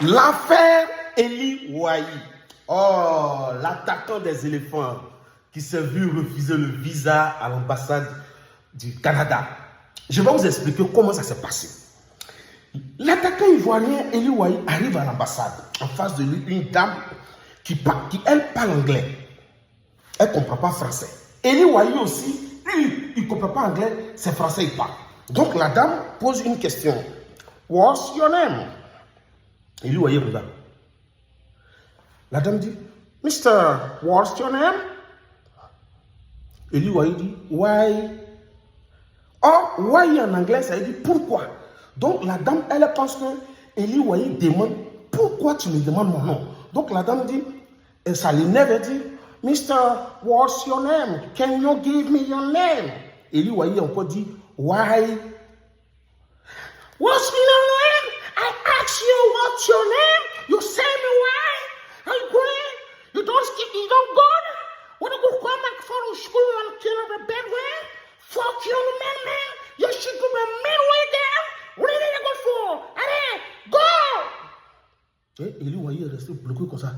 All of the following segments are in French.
L'affaire Eli Wahi. Oh, l'attaquant des éléphants qui s'est vu refuser le visa à l'ambassade du Canada. Je vais vous expliquer comment ça s'est passé. L'attaquant ivoirien Eli Wahi arrive à l'ambassade. En face de lui, une dame qui elle parle anglais. Elle ne comprend pas français. Eli Wahi aussi, lui, il ne comprend pas anglais, c'est français, il parle. Donc la dame pose une question. What's your name? Eli Wahi regarde. La dame dit, Mister, what's your name? Eli Wahi dit, why? Oh, why en anglais, ça veut dire pourquoi. Donc la dame, elle pense que Eli Wahi demande, pourquoi tu me demandes mon nom? Donc la dame dit, et ça l'énerve, elle dit, Mister, what's your name? Can you give me your name? Eli Wahi encore dit, why? What's your name? I ask you what's your name? You say me why? Are you going? You don't go? When you go come back from school and kill the bed way? Fuck you, man. You should go the midway there. What are you going for? Allez, go! Et Eli Wahi est resté bloqué comme ça.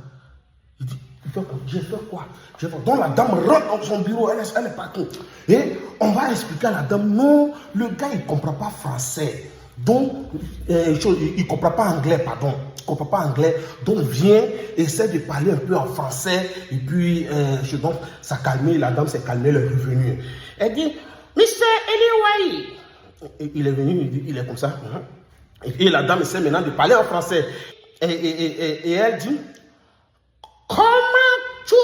Il dit, j'ai fait quoi? Donc la dame rentre dans son bureau, elle est partout. Et on va expliquer à la dame, non, le gars il ne comprend pas français. Donc, il ne comprend pas anglais, pardon. Il ne comprend pas anglais. Donc, viens, essaie de parler un peu en français. Et puis, donc, ça calmait, la dame s'est calmée, elle est revenue. Elle dit, Mr. Eli Wahi. Il est venu, il est comme ça. Et la dame essaie maintenant de parler en français. Et elle dit, comment tu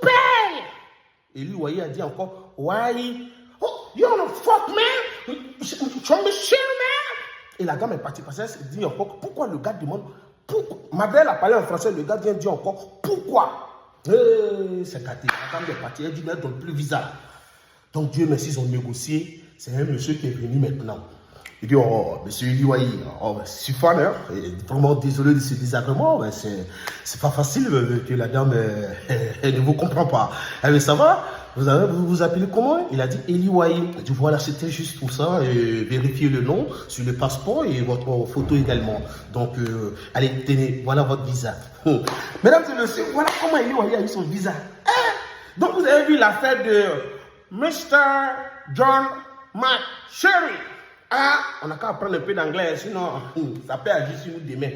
payes? Eli Wahi a dit encore, why? Oh, you're a fuck man. From the shit, man. Et la dame est partie parce qu'elle dit encore, pourquoi le gars demande, pourquoi? Malgré elle a parlé en français, le gars vient dire encore, pourquoi? C'est gâté. La dame est partie, elle dit, elle ne donne plus visa. Donc Dieu merci, ils ont négocié. C'est un monsieur qui est venu maintenant. Il dit, oh, monsieur Eli Wahi, oh, je suis fan, hein? Vraiment désolé de ce désagrément, mais c'est pas facile que la dame elle ne vous comprend pas. Elle dit, ça va? Vous vous appelez comment? Il a dit Eli Wahi. Il dit, voilà, c'était juste pour ça, vérifiez le nom sur le passeport et votre photo également. Donc, allez, tenez, voilà votre visa. Mesdames et messieurs, voilà comment Eli Wahi a eu son visa. Donc, vous avez vu l'affaire de Mr. John McSherry. Ah, on n'a qu'à apprendre un peu d'anglais, sinon ça peut agir sur nous demain.